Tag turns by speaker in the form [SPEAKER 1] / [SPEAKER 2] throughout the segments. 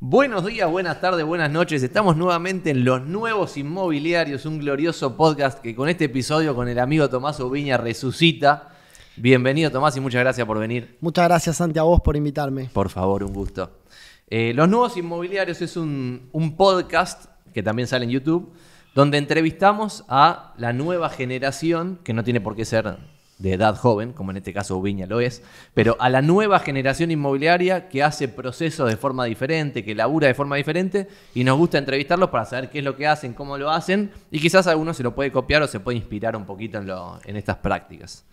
[SPEAKER 1] Buenos días, buenas tardes, buenas noches. Estamos nuevamente en Los Nuevos Inmobiliarios, un glorioso podcast que con este episodio con el amigo Tomás Ubiña resucita. Bienvenido, Tomás, y muchas gracias por venir.
[SPEAKER 2] Muchas gracias, Santi, a vos por invitarme.
[SPEAKER 1] Por favor, un gusto. Los Nuevos Inmobiliarios es un podcast que también sale en YouTube, donde entrevistamos a la nueva generación, que no tiene por qué ser de edad joven, como en este caso Ubiña lo es, pero a la nueva generación inmobiliaria que hace procesos de forma diferente, que labura de forma diferente, y nos gusta entrevistarlos para saber qué es lo que hacen, cómo lo hacen, y quizás alguno se lo puede copiar o se puede inspirar un poquito en estas prácticas.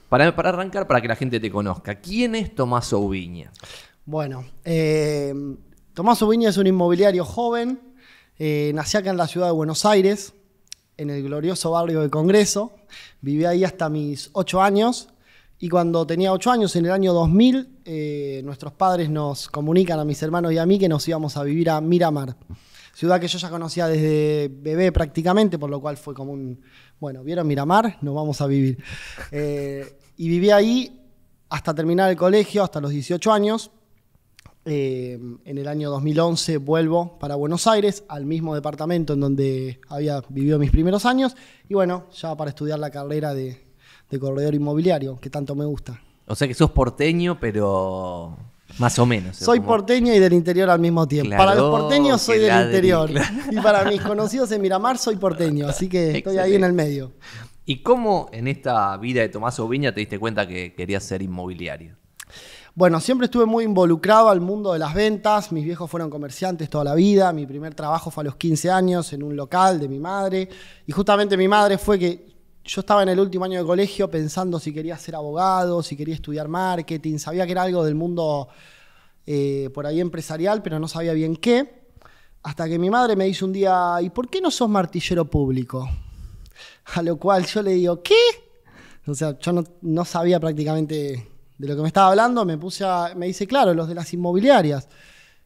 [SPEAKER 1] Para arrancar, para que la gente te conozca, ¿quién es Tomás Ubiña?
[SPEAKER 2] Bueno, Tomás Ubiña es un inmobiliario joven, nací acá en la ciudad de Buenos Aires, en el glorioso barrio de Congreso. Viví ahí hasta mis 8 años y cuando tenía 8 años, en el año 2000, nuestros padres nos comunican a mis hermanos y a mí que nos íbamos a vivir a Miramar, ciudad que yo ya conocía desde bebé prácticamente, por lo cual fue como un, bueno, ¿vieron Miramar? Nos vamos a vivir. Y viví ahí hasta terminar el colegio, hasta los 18 años. En el año 2011 vuelvo para Buenos Aires, al mismo departamento en donde había vivido mis primeros años, y bueno, ya para estudiar la carrera de corredor inmobiliario, que tanto me gusta.
[SPEAKER 1] O sea que sos porteño, pero más o menos.
[SPEAKER 2] Soy porteño y del interior al mismo tiempo.
[SPEAKER 1] Claro,
[SPEAKER 2] para los porteños soy del interior,
[SPEAKER 1] claro.
[SPEAKER 2] Y para mis conocidos en Miramar soy porteño, así que estoy ahí en el medio.
[SPEAKER 1] ¿Y cómo en esta vida de Tomás Ubiña te diste cuenta que querías ser inmobiliario?
[SPEAKER 2] Bueno, siempre estuve muy involucrado al mundo de las ventas. Mis viejos fueron comerciantes toda la vida. Mi primer trabajo fue a los 15 años en un local de mi madre. Y justamente mi madre fue que yo estaba en el último año de colegio pensando si quería ser abogado, si quería estudiar marketing. Sabía que era algo del mundo por ahí empresarial, pero no sabía bien qué. Hasta que mi madre me dice un día, ¿y por qué no sos martillero público? A lo cual yo le digo, ¿qué? O sea, yo no sabía prácticamente de lo que me estaba hablando. Me dice, claro, los de las inmobiliarias.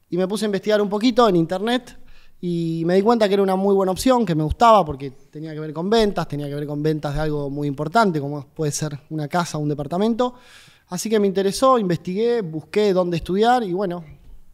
[SPEAKER 2] Y me puse a investigar un poquito en internet y me di cuenta que era una muy buena opción, que me gustaba porque tenía que ver con ventas, de algo muy importante, como puede ser una casa o un departamento. Así que me interesó, investigué, busqué dónde estudiar y bueno,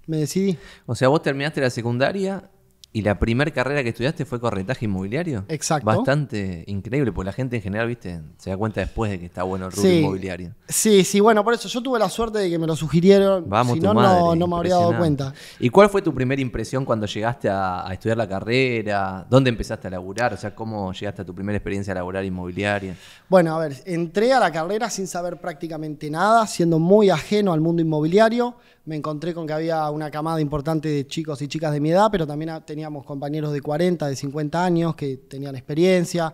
[SPEAKER 2] me decidí.
[SPEAKER 1] O sea, vos terminaste la secundaria y la primera carrera que estudiaste fue corretaje inmobiliario.
[SPEAKER 2] Exacto.
[SPEAKER 1] Bastante increíble, porque la gente en general, viste, se da cuenta después de que está bueno el rubro inmobiliario.
[SPEAKER 2] Sí, bueno, por eso yo tuve la suerte de que me lo sugirieron.
[SPEAKER 1] Vamos,
[SPEAKER 2] si
[SPEAKER 1] tu
[SPEAKER 2] no,
[SPEAKER 1] madre,
[SPEAKER 2] no me habría dado cuenta.
[SPEAKER 1] ¿Y cuál fue tu primera impresión cuando llegaste a estudiar la carrera? ¿Dónde empezaste a laburar? O sea, ¿cómo llegaste a tu primera experiencia laboral inmobiliaria?
[SPEAKER 2] Bueno, a ver, entré a la carrera sin saber prácticamente nada, siendo muy ajeno al mundo inmobiliario. Me encontré con que había una camada importante de chicos y chicas de mi edad, pero también teníamos compañeros de 40, de 50 años que tenían experiencia,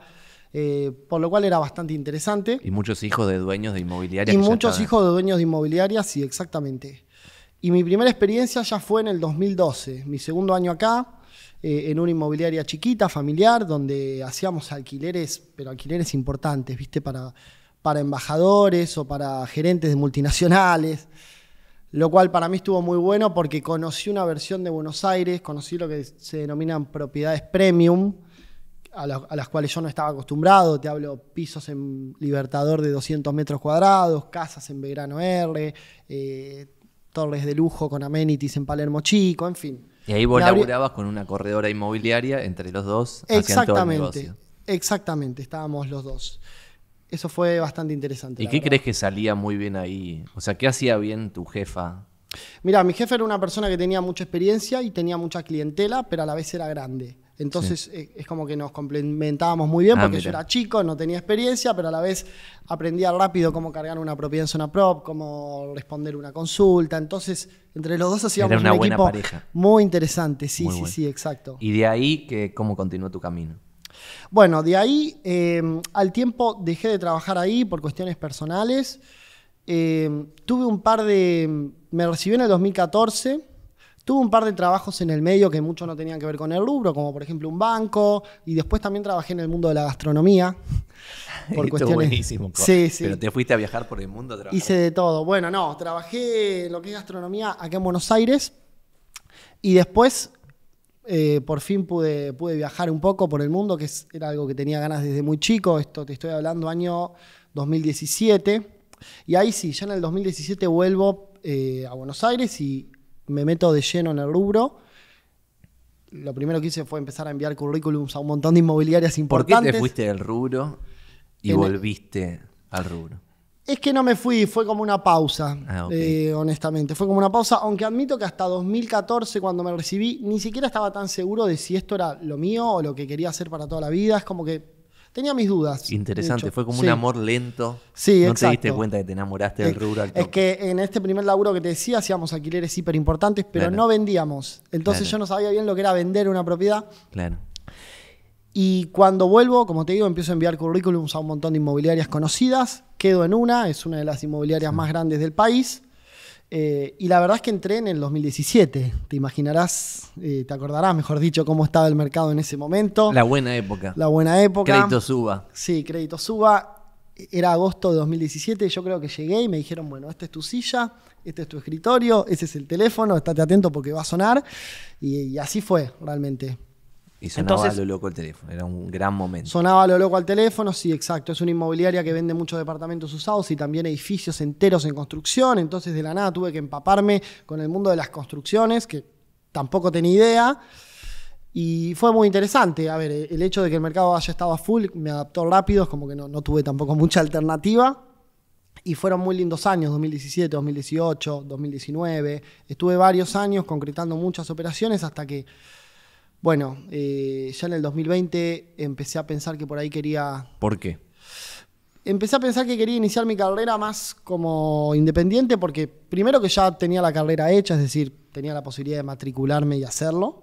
[SPEAKER 2] por lo cual era bastante interesante.
[SPEAKER 1] Y muchos hijos de dueños de inmobiliarias.
[SPEAKER 2] Y muchos hijos de dueños de inmobiliarias, sí, exactamente. Y mi primera experiencia ya fue en el 2012, mi segundo año acá, en una inmobiliaria chiquita, familiar, donde hacíamos alquileres, pero alquileres importantes, ¿viste? Para embajadores o para gerentes de multinacionales. Lo cual para mí estuvo muy bueno porque conocí una versión de Buenos Aires, conocí lo que se denominan propiedades premium, a las cuales yo no estaba acostumbrado. Te hablo pisos en Libertador de 200 metros cuadrados, casas en Belgrano R, torres de lujo con amenities en Palermo Chico, en fin.
[SPEAKER 1] Y ahí vos laburabas con una corredora inmobiliaria, entre los dos hacían todo el negocio.
[SPEAKER 2] Exactamente, estábamos los dos. Eso fue bastante interesante.
[SPEAKER 1] ¿Y qué crees que salía muy bien ahí? O sea, ¿qué hacía bien tu jefa?
[SPEAKER 2] Mira, mi jefe era una persona que tenía mucha experiencia y tenía mucha clientela, pero a la vez era grande. Entonces es como que nos complementábamos muy bien porque yo era chico, no tenía experiencia, pero a la vez aprendía rápido cómo cargar una propiedad en zona prop, cómo responder una consulta. Entonces, entre los dos hacíamos un equipo pareja. Muy interesante. Sí, muy sí, exacto.
[SPEAKER 1] ¿Y de ahí cómo continuó tu camino?
[SPEAKER 2] Bueno, de ahí al tiempo dejé de trabajar ahí por cuestiones personales. Tuve un par de... Me recibí en el 2014. Tuve un par de trabajos en el medio que mucho no tenían que ver con el rubro, como por ejemplo un banco. Y después también trabajé en el mundo de la gastronomía.
[SPEAKER 1] Por cuestiones... buenísimo.
[SPEAKER 2] Sí.
[SPEAKER 1] ¿Pero te fuiste a viajar por el mundo?
[SPEAKER 2] Hice de todo. Bueno, no. Trabajé en lo que es gastronomía acá en Buenos Aires. Y después... por fin pude viajar un poco por el mundo, que era algo que tenía ganas desde muy chico. Esto te estoy hablando año 2017. Y ahí sí, ya en el 2017 vuelvo a Buenos Aires y me meto de lleno en el rubro. Lo primero que hice fue empezar a enviar currículums a un montón de inmobiliarias
[SPEAKER 1] ¿Por qué
[SPEAKER 2] importantes.
[SPEAKER 1] te fuiste del rubro y volviste al rubro?
[SPEAKER 2] Es que no me fui, fue como una pausa,
[SPEAKER 1] Okay.
[SPEAKER 2] honestamente. Fue como una pausa, aunque admito que hasta 2014, cuando me recibí, ni siquiera estaba tan seguro de si esto era lo mío o lo que quería hacer para toda la vida. Es como que tenía mis dudas.
[SPEAKER 1] Interesante, fue como
[SPEAKER 2] Sí.
[SPEAKER 1] un amor lento.
[SPEAKER 2] Sí,
[SPEAKER 1] no
[SPEAKER 2] exacto.
[SPEAKER 1] te diste cuenta que te enamoraste del rubro al toque.
[SPEAKER 2] Es que en este primer laburo que te decía, hacíamos alquileres hiper importantes, pero
[SPEAKER 1] Claro.
[SPEAKER 2] no vendíamos. Entonces
[SPEAKER 1] Claro.
[SPEAKER 2] yo no sabía bien lo que era vender una propiedad.
[SPEAKER 1] Claro.
[SPEAKER 2] Y cuando vuelvo, como te digo, empiezo a enviar currículums a un montón de inmobiliarias conocidas. Quedo en una, es una de las inmobiliarias más grandes del país. Y la verdad es que entré en el 2017. Te imaginarás, te acordarás, mejor dicho, cómo estaba el mercado en ese momento.
[SPEAKER 1] La buena época.
[SPEAKER 2] La buena época.
[SPEAKER 1] Crédito suba.
[SPEAKER 2] Sí, crédito suba. Era agosto de 2017. Yo creo que llegué y me dijeron, bueno, esta es tu silla, este es tu escritorio, ese es el teléfono, estate atento porque va a sonar. Y así fue realmente.
[SPEAKER 1] Y sonaba
[SPEAKER 2] Entonces,
[SPEAKER 1] lo loco el teléfono. Era un gran momento.
[SPEAKER 2] Sonaba lo loco al teléfono, sí, exacto. Es una inmobiliaria que vende muchos departamentos usados y también edificios enteros en construcción. Entonces, de la nada tuve que empaparme con el mundo de las construcciones, que tampoco tenía idea. Y fue muy interesante. A ver, el hecho de que el mercado haya estado a full me adaptó rápido, es como que no tuve tampoco mucha alternativa. Y fueron muy lindos años, 2017, 2018, 2019. Estuve varios años concretando muchas operaciones hasta que, bueno, ya en el 2020 empecé a pensar que por ahí quería...
[SPEAKER 1] ¿Por qué?
[SPEAKER 2] Empecé a pensar que quería iniciar mi carrera más como independiente porque primero que ya tenía la carrera hecha, es decir, tenía la posibilidad de matricularme y hacerlo.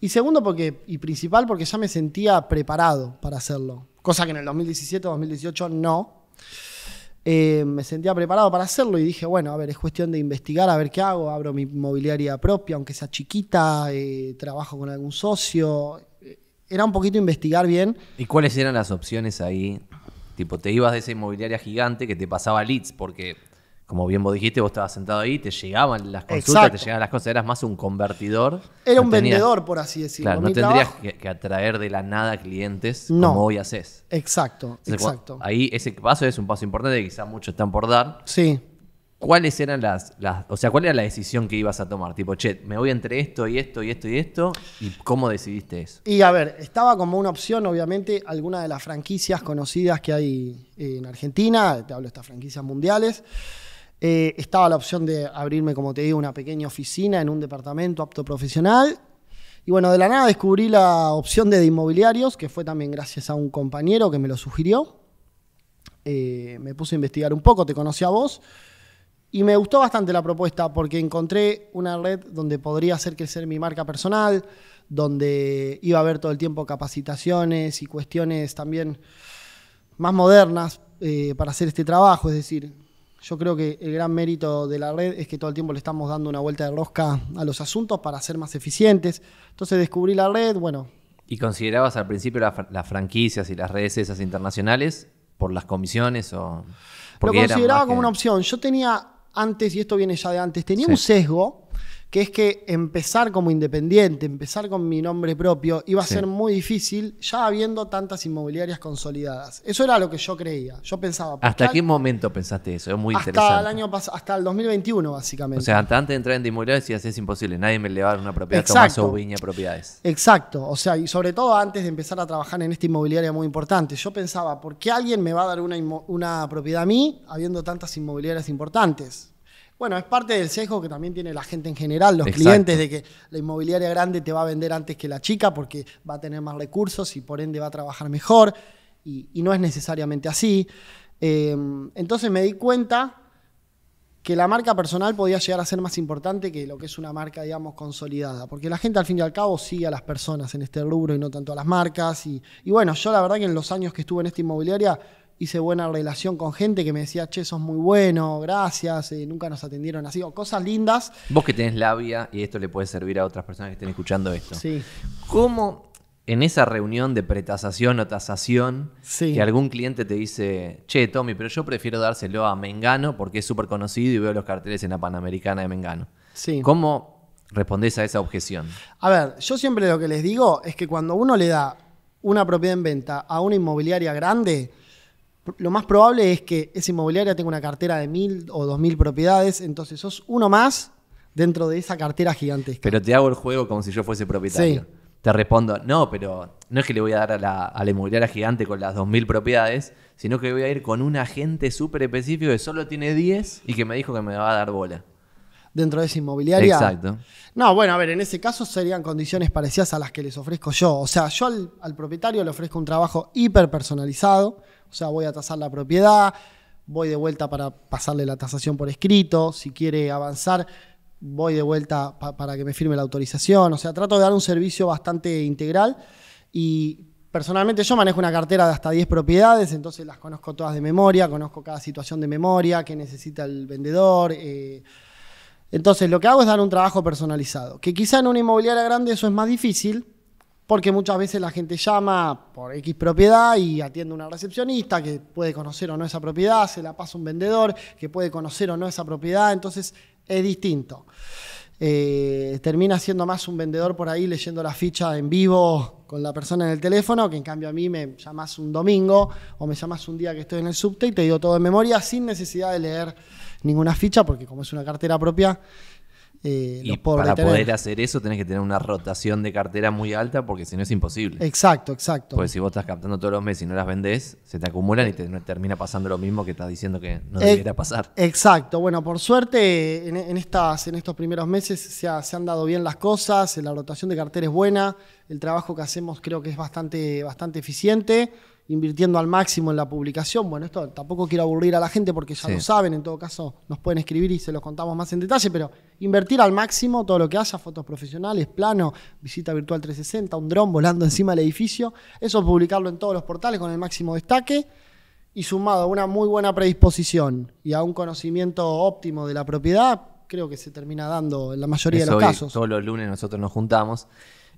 [SPEAKER 2] Y segundo y principal porque ya me sentía preparado para hacerlo. Cosa que en el 2017, 2018 no. Me sentía preparado para hacerlo y dije, bueno, a ver, es cuestión de investigar, a ver qué hago. Abro mi inmobiliaria propia, aunque sea chiquita, trabajo con algún socio. Era un poquito investigar bien.
[SPEAKER 1] ¿Y cuáles eran las opciones ahí? Tipo, te ibas de esa inmobiliaria gigante que te pasaba leads, porque, como bien vos dijiste, vos estabas sentado ahí, te llegaban las consultas,
[SPEAKER 2] Exacto.
[SPEAKER 1] te llegaban las cosas, eras más un convertidor.
[SPEAKER 2] Era
[SPEAKER 1] No
[SPEAKER 2] un
[SPEAKER 1] tenías-
[SPEAKER 2] vendedor, por así decirlo.
[SPEAKER 1] Claro, no
[SPEAKER 2] Mi
[SPEAKER 1] tendrías
[SPEAKER 2] trabajo-
[SPEAKER 1] que atraer de la nada clientes
[SPEAKER 2] No.
[SPEAKER 1] como hoy haces.
[SPEAKER 2] Exacto,
[SPEAKER 1] Entonces,
[SPEAKER 2] exacto.
[SPEAKER 1] Ahí ese paso es un paso importante que quizás muchos están por dar.
[SPEAKER 2] Sí.
[SPEAKER 1] ¿Cuáles eran o sea, cuál era la decisión que ibas a tomar? Tipo, che, me voy entre esto y esto y esto y esto. ¿Y cómo decidiste eso?
[SPEAKER 2] Y a ver, estaba como una opción, obviamente, alguna de las franquicias conocidas que hay en Argentina, te hablo de estas franquicias mundiales. Estaba la opción de abrirme, como te digo, una pequeña oficina en un departamento apto profesional. Y bueno, de la nada descubrí la opción de inmobiliarios, que fue también gracias a un compañero que me lo sugirió. Me puse a investigar un poco, te conocí a vos. Y me gustó bastante la propuesta porque encontré una red donde podría hacer crecer mi marca personal, donde iba a haber todo el tiempo capacitaciones y cuestiones también más modernas para hacer este trabajo. Es decir, yo creo que el gran mérito de la red es que todo el tiempo le estamos dando una vuelta de rosca a los asuntos para ser más eficientes. Entonces descubrí la red, bueno.
[SPEAKER 1] ¿Y considerabas al principio las franquicias y las redes esas internacionales por las comisiones o...?
[SPEAKER 2] Lo
[SPEAKER 1] eran
[SPEAKER 2] consideraba
[SPEAKER 1] más
[SPEAKER 2] como
[SPEAKER 1] que-
[SPEAKER 2] una opción. Yo tenía antes, y esto viene ya de antes, tenía
[SPEAKER 1] Sí.
[SPEAKER 2] un sesgo, que es que empezar como independiente, empezar con mi nombre propio, iba a
[SPEAKER 1] Sí.
[SPEAKER 2] ser muy difícil ya habiendo tantas inmobiliarias consolidadas. Eso era lo que yo creía. Yo pensaba... ¿por
[SPEAKER 1] ¿Hasta
[SPEAKER 2] qué
[SPEAKER 1] qué momento pensaste eso? Es muy
[SPEAKER 2] hasta
[SPEAKER 1] interesante.
[SPEAKER 2] el año hasta el 2021,
[SPEAKER 1] O
[SPEAKER 2] básicamente.
[SPEAKER 1] sea, antes de entrar en inmobiliaria decías, es imposible, nadie me le va a dar una propiedad,
[SPEAKER 2] Exacto.
[SPEAKER 1] Tomás Oubiña Propiedades.
[SPEAKER 2] Exacto, o sea, y sobre todo antes de empezar a trabajar en esta inmobiliaria muy importante, yo pensaba, ¿por qué alguien me va a dar una propiedad a mí habiendo tantas inmobiliarias importantes? Bueno, es parte del sesgo que también tiene la gente en general, los
[SPEAKER 1] Exacto.
[SPEAKER 2] clientes, de que la inmobiliaria grande te va a vender antes que la chica porque va a tener más recursos y por ende va a trabajar mejor, y no es necesariamente así. Entonces me di cuenta que la marca personal podía llegar a ser más importante que lo que es una marca, digamos, consolidada. Porque la gente, al fin y al cabo, sigue a las personas en este rubro y no tanto a las marcas. Y bueno, yo la verdad que en los años que estuve en esta inmobiliaria hice buena relación con gente que me decía, che, sos muy bueno, gracias, nunca nos atendieron así. O cosas lindas.
[SPEAKER 1] Vos que tenés labia, y esto le puede servir a otras personas que estén escuchando esto.
[SPEAKER 2] Sí.
[SPEAKER 1] ¿Cómo en esa reunión de pretasación o tasación,
[SPEAKER 2] Sí.
[SPEAKER 1] que algún cliente te dice, che, Tommy, pero yo prefiero dárselo a Mengano porque es súper conocido y veo los carteles en la Panamericana de Mengano?
[SPEAKER 2] Sí.
[SPEAKER 1] ¿Cómo respondés a esa objeción?
[SPEAKER 2] A ver, yo siempre lo que les digo es que cuando uno le da una propiedad en venta a una inmobiliaria grande, lo más probable es que esa inmobiliaria tenga una cartera de 1000 o 2000 propiedades, entonces sos uno más dentro de esa cartera gigantesca.
[SPEAKER 1] Pero te hago el juego como si yo fuese propietario.
[SPEAKER 2] Sí.
[SPEAKER 1] Te respondo, no, pero no es que le voy a dar a la inmobiliaria gigante con las 2.000 propiedades, sino que voy a ir con un agente súper específico que solo tiene 10 y que me dijo que me va a dar bola.
[SPEAKER 2] Dentro de esa inmobiliaria.
[SPEAKER 1] Exacto.
[SPEAKER 2] No, bueno, a ver, en ese caso serían condiciones parecidas a las que les ofrezco yo. O sea, yo al propietario le ofrezco un trabajo hiper personalizado. O sea, voy a tasar la propiedad, voy de vuelta para pasarle la tasación por escrito. Si quiere avanzar, voy de vuelta para que me firme la autorización. O sea, trato de dar un servicio bastante integral. Y personalmente yo manejo una cartera de hasta 10 propiedades, entonces las conozco todas de memoria, conozco cada situación de memoria, qué necesita el vendedor. Entonces lo que hago es dar un trabajo personalizado, que quizá en una inmobiliaria grande eso es más difícil, porque muchas veces la gente llama por X propiedad y atiende a una recepcionista que puede conocer o no esa propiedad, se la pasa un vendedor que puede conocer o no esa propiedad, entonces es distinto. Termina siendo más un vendedor por ahí leyendo la ficha en vivo con la persona en el teléfono, que en cambio a mí me llamás un domingo o me llamás un día que estoy en el subte y te digo todo de memoria sin necesidad de leer ninguna ficha, porque como es una cartera propia,
[SPEAKER 1] Y para poder hacer eso tenés que tener una rotación de cartera muy alta, porque si no es imposible.
[SPEAKER 2] Exacto, exacto.
[SPEAKER 1] Porque si vos estás captando todos los meses y no las vendés, se te acumulan y termina pasando lo mismo que estás diciendo que no debería pasar.
[SPEAKER 2] Exacto. Bueno, por suerte en estos primeros meses se han dado bien las cosas, la rotación de cartera es buena, el trabajo que hacemos creo que es bastante eficiente, invirtiendo al máximo en la publicación. Bueno, esto tampoco quiero aburrir a la gente porque ya lo saben, en todo caso nos pueden escribir y se los contamos más en detalle, pero invertir al máximo todo lo que haya, fotos profesionales, plano, visita virtual 360, un dron volando encima del edificio, eso publicarlo en todos los portales con el máximo destaque y sumado a una muy buena predisposición y a un conocimiento óptimo de la propiedad, creo que se termina dando en la mayoría de los casos.
[SPEAKER 1] Todos los lunes nosotros nos juntamos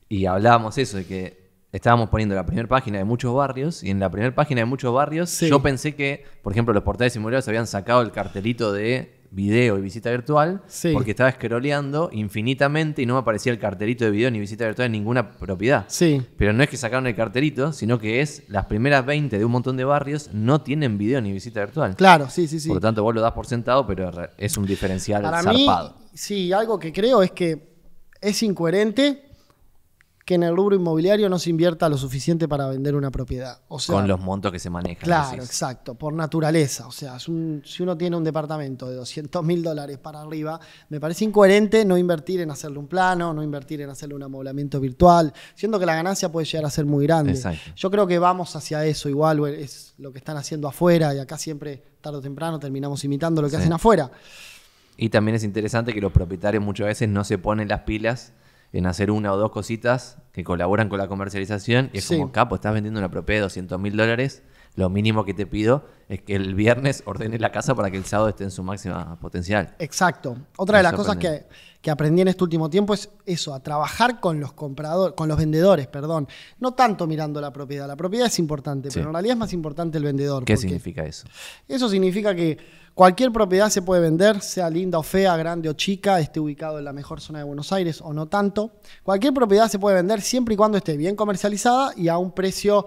[SPEAKER 1] y hablábamos eso, de que estábamos poniendo la primera página de muchos barrios y en la primera página de muchos barrios yo pensé que, por ejemplo, los portales inmobiliarios habían sacado el cartelito de video y visita virtual porque estaba scrolleando infinitamente y no me aparecía el cartelito de video ni visita virtual en ninguna propiedad. Pero no es que sacaron el cartelito, sino que es las primeras 20 de un montón de barrios no tienen video ni visita virtual.
[SPEAKER 2] Claro, sí.
[SPEAKER 1] Por lo tanto, vos lo das por sentado, pero es un diferencial
[SPEAKER 2] para
[SPEAKER 1] zarpado.
[SPEAKER 2] Mí, sí, algo que creo es que es incoherente que en el rubro inmobiliario no se invierta lo suficiente para vender una propiedad. O sea,
[SPEAKER 1] con los montos que se manejan.
[SPEAKER 2] Claro,
[SPEAKER 1] decís.
[SPEAKER 2] exacto, por naturaleza. O sea, si uno tiene un departamento de $200.000 para arriba, me parece incoherente no invertir en hacerle un plano, no invertir en hacerle un amoblamiento virtual, siendo que la ganancia puede llegar a ser muy grande.
[SPEAKER 1] Exacto.
[SPEAKER 2] Yo creo que vamos hacia eso, igual es lo que están haciendo afuera y acá siempre, tarde o temprano, terminamos imitando lo que hacen afuera.
[SPEAKER 1] Y también es interesante que los propietarios muchas veces no se ponen las pilas en hacer una o dos cositas que colaboran con la comercialización y es como, capo, estás vendiendo una propiedad de $200.000, lo mínimo que te pido es que el viernes ordenes la casa para que el sábado esté en su máxima potencial.
[SPEAKER 2] Exacto. Otra de las cosas que aprendí en este último tiempo es eso, a trabajar con los vendedores, perdón. No tanto mirando la propiedad. La propiedad es importante, pero en realidad es más importante el vendedor.
[SPEAKER 1] ¿Qué significa eso?
[SPEAKER 2] Eso significa que cualquier propiedad se puede vender, sea linda o fea, grande o chica, esté ubicado en la mejor zona de Buenos Aires o no tanto. Cualquier propiedad se puede vender siempre y cuando esté bien comercializada y a un precio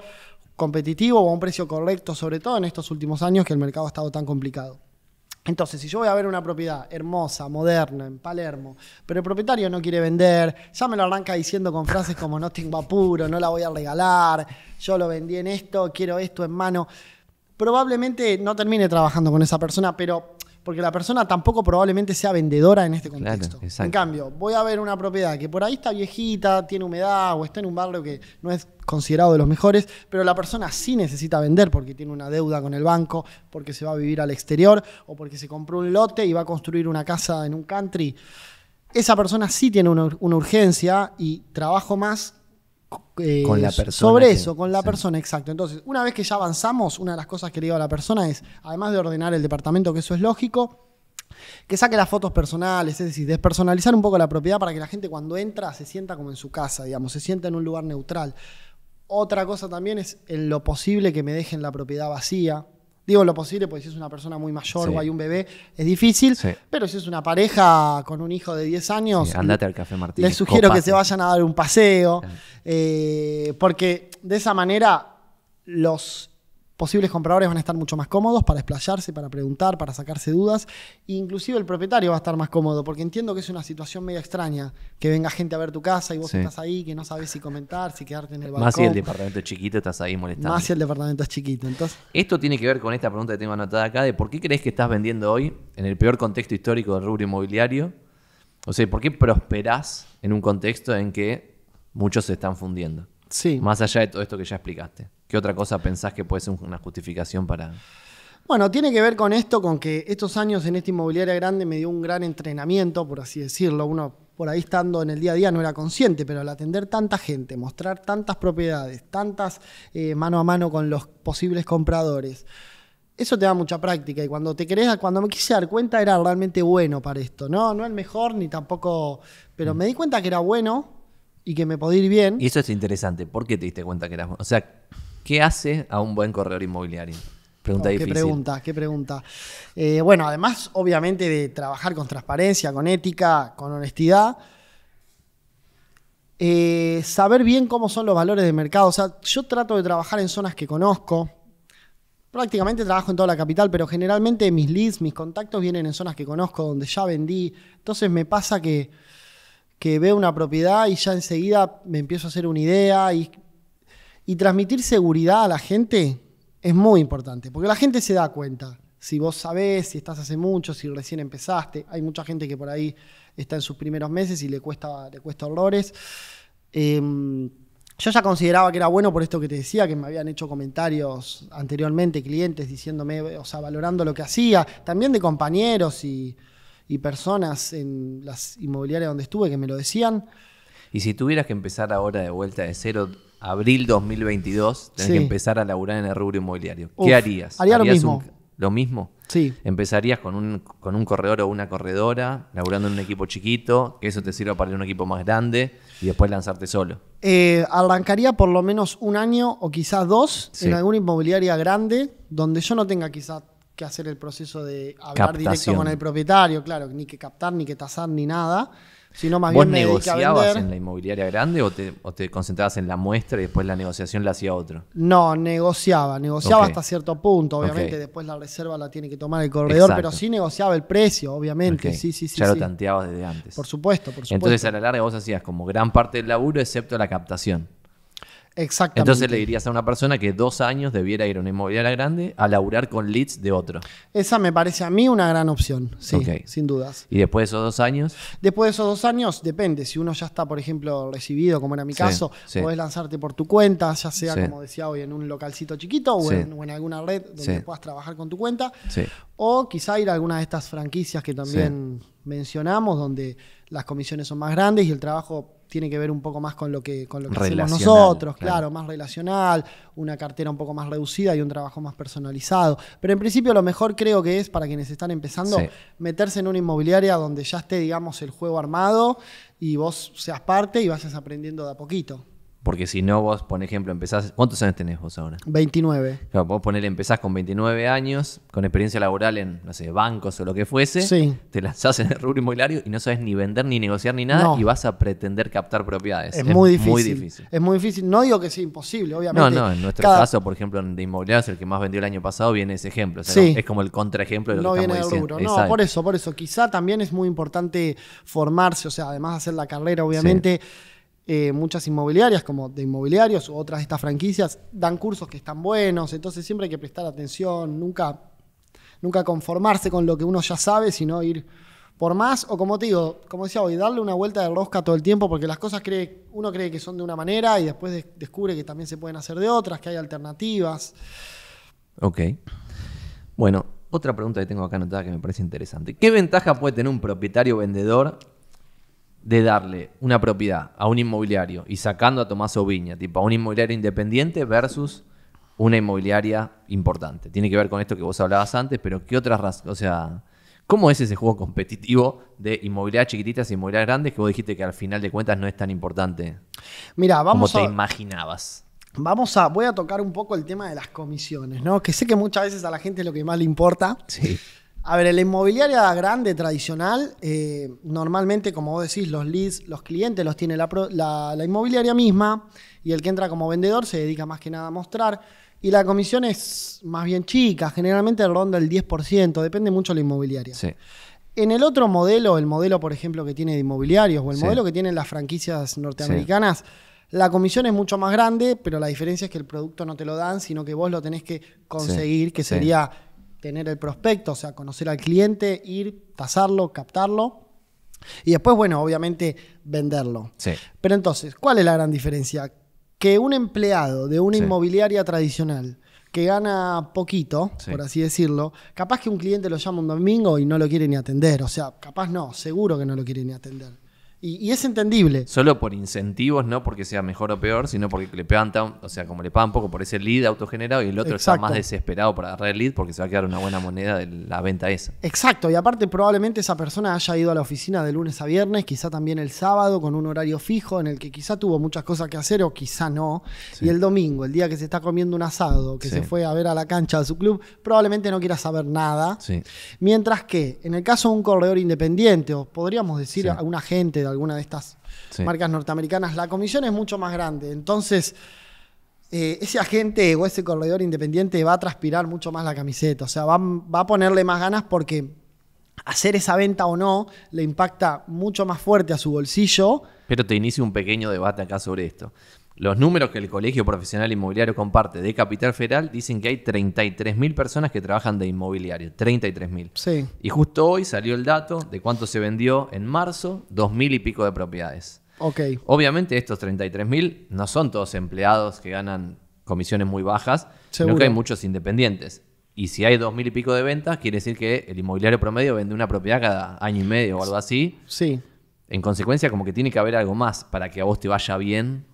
[SPEAKER 2] competitivo o a un precio correcto, sobre todo en estos últimos años que el mercado ha estado tan complicado. Entonces, si yo voy a ver una propiedad hermosa, moderna, en Palermo, pero el propietario no quiere vender, ya me lo arranca diciendo con frases como no tengo apuro, no la voy a regalar, yo lo vendí en esto, quiero esto en mano, probablemente no termine trabajando con esa persona, pero porque la persona tampoco probablemente sea vendedora en este contexto.
[SPEAKER 1] Claro,
[SPEAKER 2] en cambio, voy a ver una propiedad que por ahí está viejita, tiene humedad o está en un barrio que no es considerado de los mejores, pero la persona sí necesita vender porque tiene una deuda con el banco, porque se va a vivir al exterior o porque se compró un lote y va a construir una casa en un country. Esa persona sí tiene una urgencia y trabajo más
[SPEAKER 1] con la persona
[SPEAKER 2] sobre eso, con la persona, exacto. Entonces, una vez que ya avanzamos, una de las cosas que le digo a la persona es, además de ordenar el departamento, que eso es lógico, que saque las fotos personales, es decir, despersonalizar un poco la propiedad para que la gente cuando entra se sienta como en su casa, digamos, se sienta en un lugar neutral. Otra cosa también es, en lo posible, que me dejen la propiedad vacía. Digo lo posible porque si es una persona muy mayor o hay un bebé es difícil, pero si es una pareja con un hijo de 10 años,
[SPEAKER 1] andate al Café Martínez.
[SPEAKER 2] Les sugiero que se vayan a dar un paseo, porque de esa manera los posibles compradores van a estar mucho más cómodos para explayarse, para preguntar, para sacarse dudas. E inclusive el propietario va a estar más cómodo, porque entiendo que es una situación medio extraña, que venga gente a ver tu casa y vos estás ahí, que no sabes si comentar, si quedarte en el balcón.
[SPEAKER 1] Más si el departamento es chiquito, estás ahí molestando.
[SPEAKER 2] Más si el departamento es chiquito. Entonces,
[SPEAKER 1] esto tiene que ver con esta pregunta que tengo anotada acá, de por qué crees que estás vendiendo hoy en el peor contexto histórico del rubro inmobiliario. O sea, ¿por qué prosperás en un contexto en que muchos se están fundiendo?
[SPEAKER 2] sí.
[SPEAKER 1] Más allá de todo esto que ya explicaste. ¿Qué otra cosa pensás que puede ser una justificación para...?
[SPEAKER 2] Bueno, tiene que ver con esto, con que estos años en esta inmobiliaria grande me dio un gran entrenamiento, por así decirlo. Uno por ahí estando en el día a día no era consciente, pero al atender tanta gente, mostrar tantas propiedades, tantas mano a mano con los posibles compradores, eso te da mucha práctica. Y cuando me quise dar cuenta era realmente bueno para esto. No el mejor ni tampoco, pero me di cuenta que era bueno y que me podía ir bien.
[SPEAKER 1] Y eso es interesante. ¿Por qué te diste cuenta que eras bueno? O sea, ¿qué hace a un buen corredor inmobiliario? Pregunta difícil.
[SPEAKER 2] Qué pregunta. Bueno, además, obviamente, de trabajar con transparencia, con ética, con honestidad, saber bien cómo son los valores de mercado. O sea, yo trato de trabajar en zonas que conozco. Prácticamente trabajo en toda la capital, pero generalmente mis leads, mis contactos vienen en zonas que conozco, donde ya vendí. Entonces me pasa que veo una propiedad y ya enseguida me empiezo a hacer una idea. Y transmitir seguridad a la gente es muy importante, porque la gente se da cuenta. Si vos sabés, si estás hace mucho, si recién empezaste. Hay mucha gente que por ahí está en sus primeros meses y le cuesta horrores. Yo ya consideraba que era bueno por esto que te decía, que me habían hecho comentarios anteriormente, clientes diciéndome, o sea, valorando lo que hacía. También de compañeros y personas en las inmobiliarias donde estuve que me lo decían.
[SPEAKER 1] Y si tuvieras que empezar ahora de vuelta de cero, abril 2022, tenés que empezar a laburar en el rubro inmobiliario. ¿Qué harías?
[SPEAKER 2] Haría lo mismo.
[SPEAKER 1] ¿Lo mismo?
[SPEAKER 2] Sí.
[SPEAKER 1] ¿Empezarías con un corredor o una corredora, laburando en un equipo chiquito, que eso te sirva para ir a un equipo más grande y después lanzarte solo?
[SPEAKER 2] Arrancaría por lo menos un año o quizás 2 en alguna inmobiliaria grande, donde yo no tenga quizás que hacer el proceso de hablar directo con el propietario, claro, ni que captar, ni que tasar, ni nada. Sino más bien me dediqué a vender.
[SPEAKER 1] ¿Vos negociabas en la inmobiliaria grande o te concentrabas en la muestra y después la negociación la hacía otro?
[SPEAKER 2] No, negociaba hasta cierto punto. Obviamente después la reserva la tiene que tomar el corredor, pero sí negociaba el precio, obviamente. Sí.
[SPEAKER 1] Ya lo tanteabas desde antes.
[SPEAKER 2] Por supuesto.
[SPEAKER 1] Entonces a la larga vos hacías como gran parte del laburo excepto la captación.
[SPEAKER 2] Exactamente.
[SPEAKER 1] Entonces le dirías a una persona que 2 años debiera ir a una inmobiliaria grande a laburar con leads de otro.
[SPEAKER 2] Esa me parece a mí una gran opción, sí, sin dudas.
[SPEAKER 1] ¿Y después de esos 2 años?
[SPEAKER 2] Después de esos 2 años, depende. Si uno ya está, por ejemplo, recibido, como era mi caso, podés lanzarte por tu cuenta, ya sea, como decía hoy, en un localcito chiquito o en alguna red donde puedas trabajar con tu cuenta. O quizá ir a alguna de estas franquicias que también mencionamos, donde las comisiones son más grandes y el trabajo tiene que ver un poco más con lo que hacemos nosotros, claro, más relacional, una cartera un poco más reducida y un trabajo más personalizado. Pero en principio lo mejor creo que es, para quienes están empezando, meterse en una inmobiliaria donde ya esté, digamos, el juego armado y vos seas parte y vayas aprendiendo de a poquito.
[SPEAKER 1] Porque si no, vos, por ejemplo, empezás... ¿Cuántos años tenés vos ahora?
[SPEAKER 2] 29.
[SPEAKER 1] Claro, vos empezás con 29 años, con experiencia laboral en, no sé, bancos o lo que fuese. Te lanzás en el rubro inmobiliario y no sabes ni vender, ni negociar, ni nada. Y vas a pretender captar propiedades.
[SPEAKER 2] Es muy difícil. Es muy difícil. No digo que sea imposible, obviamente.
[SPEAKER 1] No. En nuestro caso, por ejemplo, de inmobiliarios, el que más vendió el año pasado, viene ese ejemplo. O sea, es como el contraejemplo de lo que estamos diciendo.
[SPEAKER 2] No viene del rubro. No, por eso. Quizá también es muy importante formarse. O sea, además de hacer la carrera, obviamente... muchas inmobiliarias, como de inmobiliarios u otras de estas franquicias, dan cursos que están buenos, entonces siempre hay que prestar atención, nunca conformarse con lo que uno ya sabe, sino ir por más, o como te digo, como decía hoy, darle una vuelta de rosca todo el tiempo, porque las cosas uno cree que son de una manera y después descubre que también se pueden hacer de otras, que hay alternativas.
[SPEAKER 1] Ok. Bueno, otra pregunta que tengo acá anotada que me parece interesante. ¿Qué ventaja puede tener un propietario vendedor de darle una propiedad a un inmobiliario y sacando a Tomás Oviña, tipo a un inmobiliario independiente versus una inmobiliaria importante? Tiene que ver con esto que vos hablabas antes, pero ¿qué otras razones? O sea, ¿cómo es ese juego competitivo de inmobiliarias chiquititas e inmobiliarias grandes que vos dijiste que al final de cuentas no es tan importante como te imaginabas?
[SPEAKER 2] Voy a tocar un poco el tema de las comisiones, ¿no? Que sé que muchas veces a la gente es lo que más le importa.
[SPEAKER 1] Sí.
[SPEAKER 2] A ver, en la inmobiliaria grande, tradicional, normalmente, como vos decís, los leads, los clientes los tiene la inmobiliaria misma y el que entra como vendedor se dedica más que nada a mostrar. Y la comisión es más bien chica, generalmente ronda el 10%, depende mucho de la inmobiliaria.
[SPEAKER 1] Sí.
[SPEAKER 2] En el otro modelo, el modelo, por ejemplo, que tiene de inmobiliarios o el
[SPEAKER 1] Sí.
[SPEAKER 2] modelo que tienen las franquicias norteamericanas, la comisión es mucho más grande, pero la diferencia es que el producto no te lo dan, sino que vos lo tenés que conseguir, que
[SPEAKER 1] Sí.
[SPEAKER 2] sería tener el prospecto, o sea, conocer al cliente, ir, tasarlo, captarlo y después, bueno, obviamente venderlo.
[SPEAKER 1] Sí.
[SPEAKER 2] Pero entonces, ¿cuál es la gran diferencia? Que un empleado de una
[SPEAKER 1] Sí.
[SPEAKER 2] inmobiliaria tradicional que gana poquito,
[SPEAKER 1] Sí.
[SPEAKER 2] por así decirlo, capaz que un cliente lo llama un domingo y no lo quiere ni atender. O sea, capaz no, seguro que no lo quiere ni atender. Y es entendible.
[SPEAKER 1] Solo por incentivos, no porque sea mejor o peor, sino porque le pegan o sea, como le pagan poco por ese lead autogenerado y el otro está
[SPEAKER 2] Exacto.
[SPEAKER 1] más desesperado por agarrar el lead porque se va a quedar una buena moneda de la venta esa.
[SPEAKER 2] Exacto, y aparte probablemente esa persona haya ido a la oficina de lunes a viernes, quizá también el sábado con un horario fijo en el que quizá tuvo muchas cosas que hacer o quizá no.
[SPEAKER 1] Sí.
[SPEAKER 2] Y el domingo, el día que se está comiendo un asado, que
[SPEAKER 1] Sí.
[SPEAKER 2] se fue a ver a la cancha de su club, probablemente no quiera saber nada.
[SPEAKER 1] Sí.
[SPEAKER 2] Mientras que en el caso de un corredor independiente, o podríamos decir
[SPEAKER 1] Sí.
[SPEAKER 2] a un agente de alguna de estas
[SPEAKER 1] Sí.
[SPEAKER 2] marcas norteamericanas, la comisión es mucho más grande. Entonces, ese agente o ese corredor independiente va a transpirar mucho más la camiseta. O sea, va a ponerle más ganas porque hacer esa venta o no le impacta mucho más fuerte a su bolsillo.
[SPEAKER 1] Pero te inicio un pequeño debate acá sobre esto. Los números que el Colegio Profesional Inmobiliario comparte de Capital Federal dicen que hay 33.000 personas que trabajan de inmobiliario. 33.000.
[SPEAKER 2] Sí.
[SPEAKER 1] Y justo hoy salió el dato de cuánto se vendió en marzo, 2.000 y pico de propiedades.
[SPEAKER 2] Ok.
[SPEAKER 1] Obviamente estos 33.000 no son todos empleados que ganan comisiones muy bajas, sino
[SPEAKER 2] Seguro.
[SPEAKER 1] que hay muchos independientes. Y si hay 2.000 y pico de ventas, quiere decir que el inmobiliario promedio vende una propiedad cada año y medio o algo así.
[SPEAKER 2] Sí.
[SPEAKER 1] En consecuencia, como que tiene que haber algo más para que a vos te vaya bien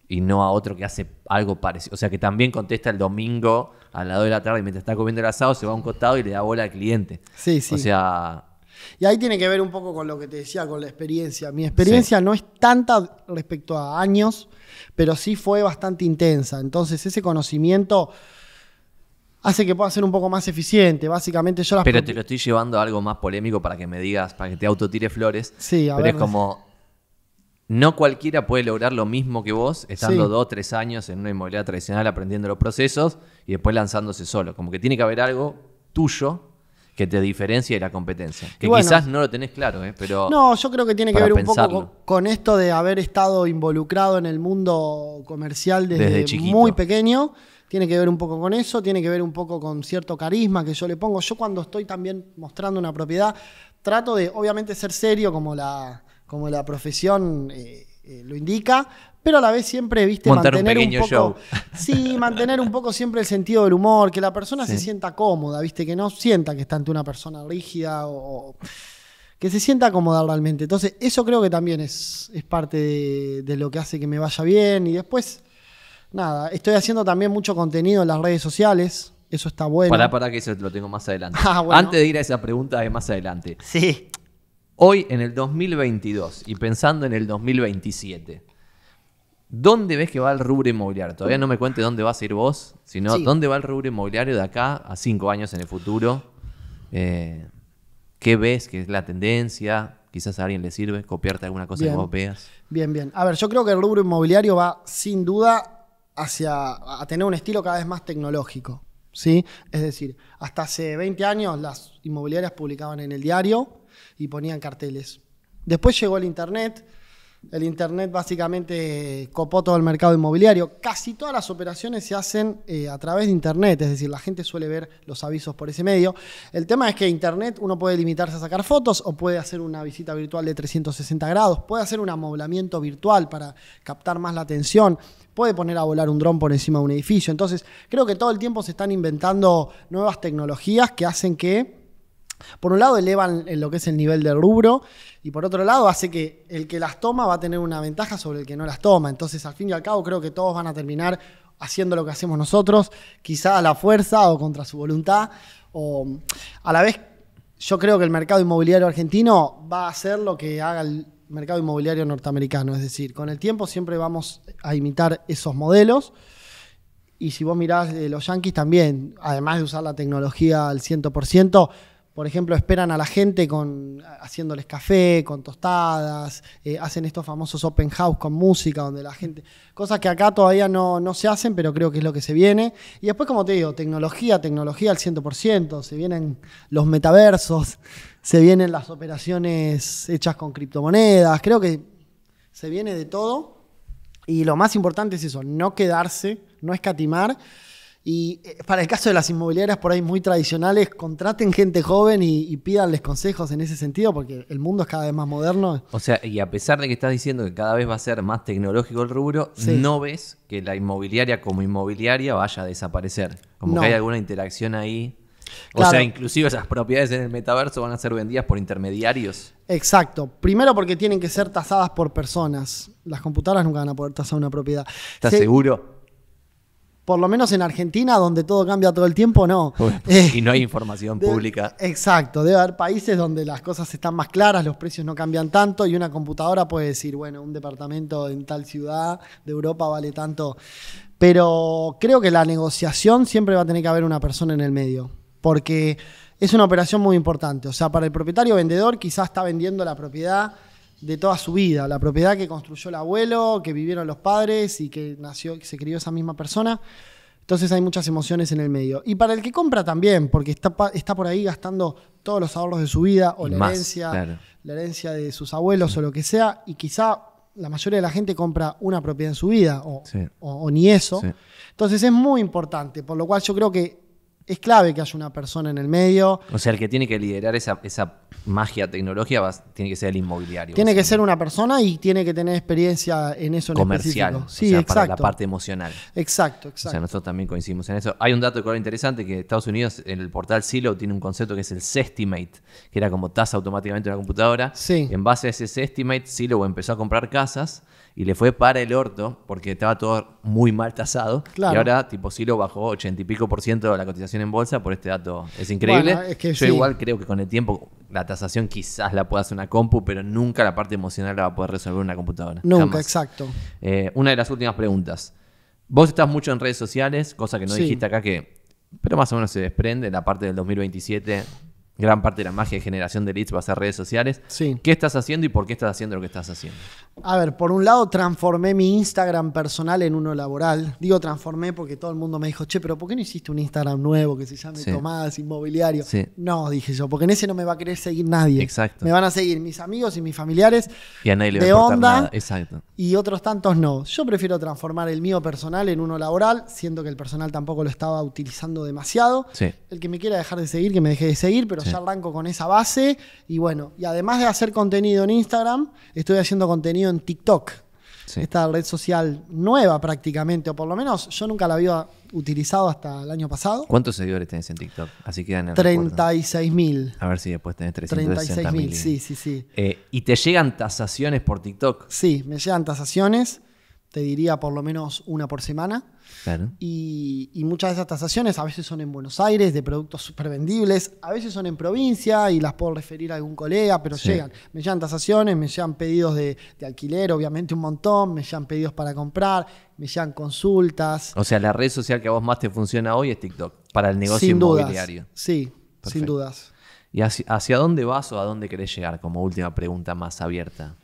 [SPEAKER 1] y no a otro que hace algo parecido. O sea, que también contesta el domingo a las 2 de la tarde y mientras está comiendo el asado se va a un costado y le da bola al cliente.
[SPEAKER 2] Sí, sí.
[SPEAKER 1] O sea,
[SPEAKER 2] Y ahí tiene que ver un poco con lo que te decía, con la experiencia. Mi experiencia no es tanta respecto a años, pero sí fue bastante intensa. Entonces ese conocimiento hace que pueda ser un poco más eficiente. Básicamente yo las
[SPEAKER 1] pero te lo estoy llevando a algo más polémico para que me digas, para que te autotire flores.
[SPEAKER 2] Sí, a
[SPEAKER 1] pero
[SPEAKER 2] ver.
[SPEAKER 1] es como, no cualquiera puede lograr lo mismo que vos, estando
[SPEAKER 2] Sí.
[SPEAKER 1] 2 o 3 años en una inmobiliaria tradicional aprendiendo los procesos y después lanzándose solo. Como que tiene que haber algo tuyo que te diferencie de la competencia. Que
[SPEAKER 2] Y bueno,
[SPEAKER 1] quizás no lo tenés claro, pero...
[SPEAKER 2] No, yo creo que tiene que
[SPEAKER 1] para
[SPEAKER 2] ver un poco
[SPEAKER 1] pensarlo.
[SPEAKER 2] con esto de haber estado involucrado en el mundo comercial
[SPEAKER 1] Desde
[SPEAKER 2] desde
[SPEAKER 1] chiquito.
[SPEAKER 2] muy pequeño. Tiene que ver un poco con eso, tiene que ver un poco con cierto carisma que yo le pongo. Yo cuando estoy también mostrando una propiedad, trato de, obviamente, ser serio como la profesión lo indica, pero a la vez siempre, viste,
[SPEAKER 1] Montar un
[SPEAKER 2] mantener un
[SPEAKER 1] pequeño
[SPEAKER 2] poco...
[SPEAKER 1] show.
[SPEAKER 2] Sí, mantener un poco siempre el sentido del humor, que la persona
[SPEAKER 1] Sí.
[SPEAKER 2] se sienta cómoda, viste, que no sienta que está ante una persona rígida o que se sienta cómoda realmente. Entonces, eso creo que también es parte de lo que hace que me vaya bien. Y después, nada, estoy haciendo también mucho contenido en las redes sociales. Eso está bueno.
[SPEAKER 1] Para que eso lo tengo más adelante.
[SPEAKER 2] Ah, bueno.
[SPEAKER 1] Antes de ir a esa pregunta de más adelante.
[SPEAKER 2] Sí.
[SPEAKER 1] Hoy, en el 2022, y pensando en el 2027, ¿dónde ves que va el rubro inmobiliario? Todavía no me cuentes dónde vas a ir vos, sino
[SPEAKER 2] Sí.
[SPEAKER 1] dónde va el rubro inmobiliario de acá a 5 años en el futuro. ¿Qué ves que es la tendencia? Quizás a alguien le sirve copiarte alguna cosa
[SPEAKER 2] Bien.
[SPEAKER 1] que vos veas.
[SPEAKER 2] Bien, bien. A ver, yo creo que el rubro inmobiliario va sin duda a tener un estilo cada vez más tecnológico, ¿sí? Es decir, hasta hace 20 años las inmobiliarias publicaban en el diario y ponían carteles. Después llegó el Internet. El Internet básicamente copó todo el mercado inmobiliario. Casi todas las operaciones se hacen a través de Internet, es decir, la gente suele ver los avisos por ese medio. El tema es que Internet uno puede limitarse a sacar fotos o puede hacer una visita virtual de 360 grados, puede hacer un amoblamiento virtual para captar más la atención, puede poner a volar un dron por encima de un edificio. Entonces, creo que todo el tiempo se están inventando nuevas tecnologías que hacen que, por un lado, elevan lo que es el nivel del rubro y por otro lado hace que el que las toma va a tener una ventaja sobre el que no las toma. Entonces, al fin y al cabo, creo que todos van a terminar haciendo lo que hacemos nosotros, quizá a la fuerza o contra su voluntad. O a la vez, yo creo que el mercado inmobiliario argentino va a hacer lo que haga el mercado inmobiliario norteamericano. Es decir, con el tiempo siempre vamos a imitar esos modelos. Y si vos mirás los yanquis también, además de usar la tecnología al 100%, Por ejemplo, esperan a la gente haciéndoles café, con tostadas, hacen estos famosos open house con música, donde la gente... Cosas que acá todavía no se hacen, pero creo que es lo que se viene. Y después, como te digo, tecnología al 100%, se vienen los metaversos, se vienen las operaciones hechas con criptomonedas, creo que se viene de todo. Y lo más importante es eso, no quedarse, no escatimar. Y para el caso de las inmobiliarias por ahí muy tradicionales, contraten gente joven y pídanles consejos en ese sentido, porque el mundo es cada vez más moderno.
[SPEAKER 1] O sea, y a pesar de que estás diciendo que cada vez va a ser más tecnológico el rubro,
[SPEAKER 2] Sí.
[SPEAKER 1] no ves que la inmobiliaria como inmobiliaria vaya a desaparecer. Como
[SPEAKER 2] No.
[SPEAKER 1] que hay alguna interacción ahí. O
[SPEAKER 2] Claro.
[SPEAKER 1] sea, inclusive esas propiedades en el metaverso van a ser vendidas por intermediarios.
[SPEAKER 2] Exacto. Primero porque tienen que ser tasadas por personas. Las computadoras nunca van a poder tasar una propiedad.
[SPEAKER 1] ¿Estás
[SPEAKER 2] Sí,
[SPEAKER 1] seguro?
[SPEAKER 2] por lo menos en Argentina, donde todo cambia todo el tiempo, no.
[SPEAKER 1] Y no hay información pública.
[SPEAKER 2] Exacto, debe haber países donde las cosas están más claras, los precios no cambian tanto y una computadora puede decir, bueno, un departamento en tal ciudad de Europa vale tanto. Pero creo que la negociación siempre va a tener que haber una persona en el medio, porque es una operación muy importante. O sea, para el propietario vendedor quizás está vendiendo la propiedad de toda su vida, la propiedad que construyó el abuelo, que vivieron los padres y que se crió esa misma persona. Entonces hay muchas emociones en el medio. Y para el que compra también, porque está por ahí gastando todos los ahorros de su vida o
[SPEAKER 1] Y
[SPEAKER 2] la
[SPEAKER 1] más,
[SPEAKER 2] herencia,
[SPEAKER 1] claro.
[SPEAKER 2] la herencia de sus abuelos o lo que sea, y quizá la mayoría de la gente compra una propiedad en su vida
[SPEAKER 1] Sí.
[SPEAKER 2] o ni eso.
[SPEAKER 1] Sí.
[SPEAKER 2] Entonces es muy importante, por lo cual yo creo que es clave que haya una persona en el medio.
[SPEAKER 1] O sea, el que tiene que liderar esa magia tecnológica tiene que ser el inmobiliario.
[SPEAKER 2] Tiene que ser
[SPEAKER 1] básicamente.
[SPEAKER 2] una persona y tiene que tener experiencia en eso en
[SPEAKER 1] Comercial.
[SPEAKER 2] específico.
[SPEAKER 1] O
[SPEAKER 2] Sí,
[SPEAKER 1] sea,
[SPEAKER 2] exacto.
[SPEAKER 1] para la parte emocional.
[SPEAKER 2] Exacto,
[SPEAKER 1] O
[SPEAKER 2] exacto.
[SPEAKER 1] sea, nosotros también coincidimos en eso. Hay un dato de color interesante que Estados Unidos, en el portal Zillow, tiene un concepto que es el Zestimate, que era como tasa automáticamente una computadora.
[SPEAKER 2] Sí.
[SPEAKER 1] En base a ese Zestimate, Zillow empezó a comprar casas y le fue para el orto porque estaba todo muy mal tasado.
[SPEAKER 2] Claro.
[SPEAKER 1] Y ahora, tipo, Zillow bajó 80 y pico % de la cotización en bolsa por este dato. Es increíble.
[SPEAKER 2] Bueno, es que
[SPEAKER 1] Yo
[SPEAKER 2] sí.
[SPEAKER 1] igual creo que con el tiempo la tasación quizás la pueda hacer una compu, pero nunca la parte emocional la va a poder resolver una computadora.
[SPEAKER 2] Nunca,
[SPEAKER 1] Jamás.
[SPEAKER 2] exacto.
[SPEAKER 1] Una de las últimas preguntas. Vos estás mucho en redes sociales, cosa que no
[SPEAKER 2] Sí.
[SPEAKER 1] dijiste acá pero más o menos se desprende. La parte del 2027, gran parte de la magia de generación de leads va a ser redes sociales.
[SPEAKER 2] Sí.
[SPEAKER 1] ¿Qué estás haciendo y por qué estás haciendo lo que estás haciendo?
[SPEAKER 2] A ver, por un lado transformé mi Instagram personal en uno laboral. Digo transformé porque todo el mundo me dijo, che, pero ¿por qué no hiciste un Instagram nuevo que se llame
[SPEAKER 1] Sí.
[SPEAKER 2] Tomás Inmobiliario?
[SPEAKER 1] Sí.
[SPEAKER 2] No, dije yo, porque en ese no me va a querer seguir nadie.
[SPEAKER 1] Exacto.
[SPEAKER 2] Me van a seguir mis amigos y mis familiares
[SPEAKER 1] Y a nadie le va
[SPEAKER 2] de
[SPEAKER 1] a importar
[SPEAKER 2] onda
[SPEAKER 1] nada. Exacto.
[SPEAKER 2] y otros tantos no. Yo prefiero transformar el mío personal en uno laboral, siendo que el personal tampoco lo estaba utilizando demasiado.
[SPEAKER 1] Sí.
[SPEAKER 2] El que me quiera dejar de seguir, que me deje de seguir, pero
[SPEAKER 1] Sí.
[SPEAKER 2] ya arranco con esa base. Y bueno, y además de hacer contenido en Instagram, estoy haciendo contenido en TikTok.
[SPEAKER 1] Sí.
[SPEAKER 2] Esta red social nueva prácticamente, o por lo menos yo nunca la había utilizado hasta el año pasado.
[SPEAKER 1] ¿Cuántos seguidores tenés en TikTok? Así quedan en el recuerdo.
[SPEAKER 2] 36.000.
[SPEAKER 1] A ver si después tenés 360.000.
[SPEAKER 2] 36.000, sí, sí, sí.
[SPEAKER 1] ¿Y te llegan tasaciones por TikTok?
[SPEAKER 2] Sí, me llegan tasaciones, te diría por lo menos una por semana.
[SPEAKER 1] Claro.
[SPEAKER 2] Y muchas de esas tasaciones a veces son en Buenos Aires, de productos súper vendibles, a veces son en provincia y las puedo referir a algún colega, pero
[SPEAKER 1] Sí.
[SPEAKER 2] llegan. Me llegan tasaciones, me llegan pedidos de alquiler, obviamente un montón, me llegan pedidos para comprar, me llegan consultas.
[SPEAKER 1] O sea, la red social que a vos más te funciona hoy es TikTok, para el negocio
[SPEAKER 2] Sin dudas.
[SPEAKER 1] inmobiliario.
[SPEAKER 2] Sí,
[SPEAKER 1] Perfecto.
[SPEAKER 2] sin dudas.
[SPEAKER 1] ¿Y hacia dónde vas o a dónde querés llegar? Como última pregunta más abierta.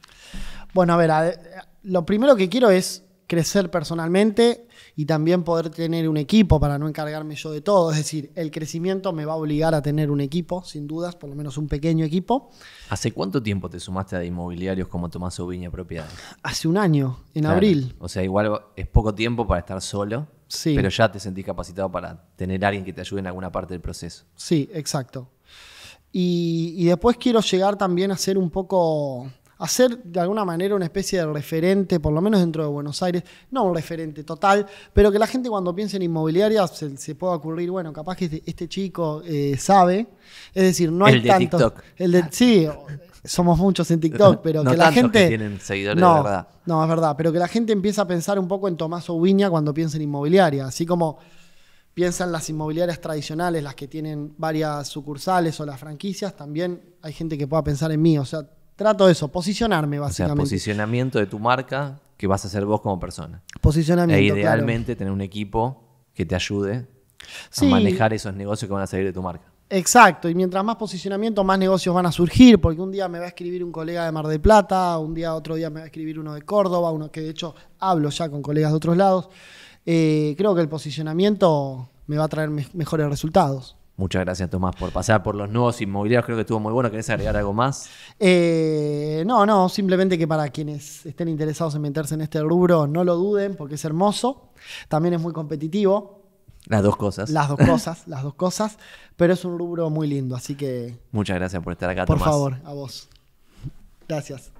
[SPEAKER 2] Bueno, a ver, lo primero que quiero es crecer personalmente y también poder tener un equipo para no encargarme yo de todo. Es decir, el crecimiento me va a obligar a tener un equipo, sin dudas, por lo menos un pequeño equipo.
[SPEAKER 1] ¿Hace cuánto tiempo te sumaste a inmobiliarios como Tomás Ubiña Propiedades?
[SPEAKER 2] Hace un año, en
[SPEAKER 1] Claro.
[SPEAKER 2] abril.
[SPEAKER 1] O sea, igual es poco tiempo para estar solo,
[SPEAKER 2] Sí.
[SPEAKER 1] pero ya te sentís capacitado para tener a alguien que te ayude en alguna parte del proceso.
[SPEAKER 2] Sí, exacto. Y después quiero llegar también a ser un poco, a ser de alguna manera una especie de referente, por lo menos dentro de Buenos Aires, no un referente total, pero que la gente cuando piense en inmobiliaria se pueda ocurrir, bueno, capaz que este chico sabe. Es decir, no hay
[SPEAKER 1] El de
[SPEAKER 2] tanto.
[SPEAKER 1] TikTok.
[SPEAKER 2] Sí, somos muchos en TikTok, pero
[SPEAKER 1] No
[SPEAKER 2] que la
[SPEAKER 1] tantos
[SPEAKER 2] gente.
[SPEAKER 1] que tienen seguidores
[SPEAKER 2] no,
[SPEAKER 1] de verdad.
[SPEAKER 2] No, es verdad, pero que la gente empieza a pensar un poco en Tomás Ubiña cuando piensa en inmobiliaria, así como piensan las inmobiliarias tradicionales, las que tienen varias sucursales o las franquicias, también hay gente que pueda pensar en mí. O sea, trato de eso, posicionarme
[SPEAKER 1] O sea,
[SPEAKER 2] básicamente.
[SPEAKER 1] posicionamiento de tu marca que vas a hacer vos como persona.
[SPEAKER 2] Posicionamiento,
[SPEAKER 1] E
[SPEAKER 2] claro.
[SPEAKER 1] idealmente tener un equipo que te ayude
[SPEAKER 2] Sí.
[SPEAKER 1] a manejar esos negocios que van a salir de tu marca.
[SPEAKER 2] Exacto, y mientras más posicionamiento, más negocios van a surgir, porque un día me va a escribir un colega de Mar del Plata, otro día me va a escribir uno de Córdoba, uno que de hecho hablo ya con colegas de otros lados. Creo que el posicionamiento me va a traer mejores resultados.
[SPEAKER 1] Muchas gracias, Tomás, por pasar por los nuevos inmobiliarios. Creo que estuvo muy bueno. ¿Querés agregar algo más?
[SPEAKER 2] No, simplemente que para quienes estén interesados en meterse en este rubro, no lo duden, porque es hermoso. También es muy competitivo.
[SPEAKER 1] Las dos cosas.
[SPEAKER 2] Las dos cosas, pero es un rubro muy lindo, así que...
[SPEAKER 1] Muchas gracias por estar acá,
[SPEAKER 2] Por
[SPEAKER 1] Tomás.
[SPEAKER 2] favor, a vos. Gracias.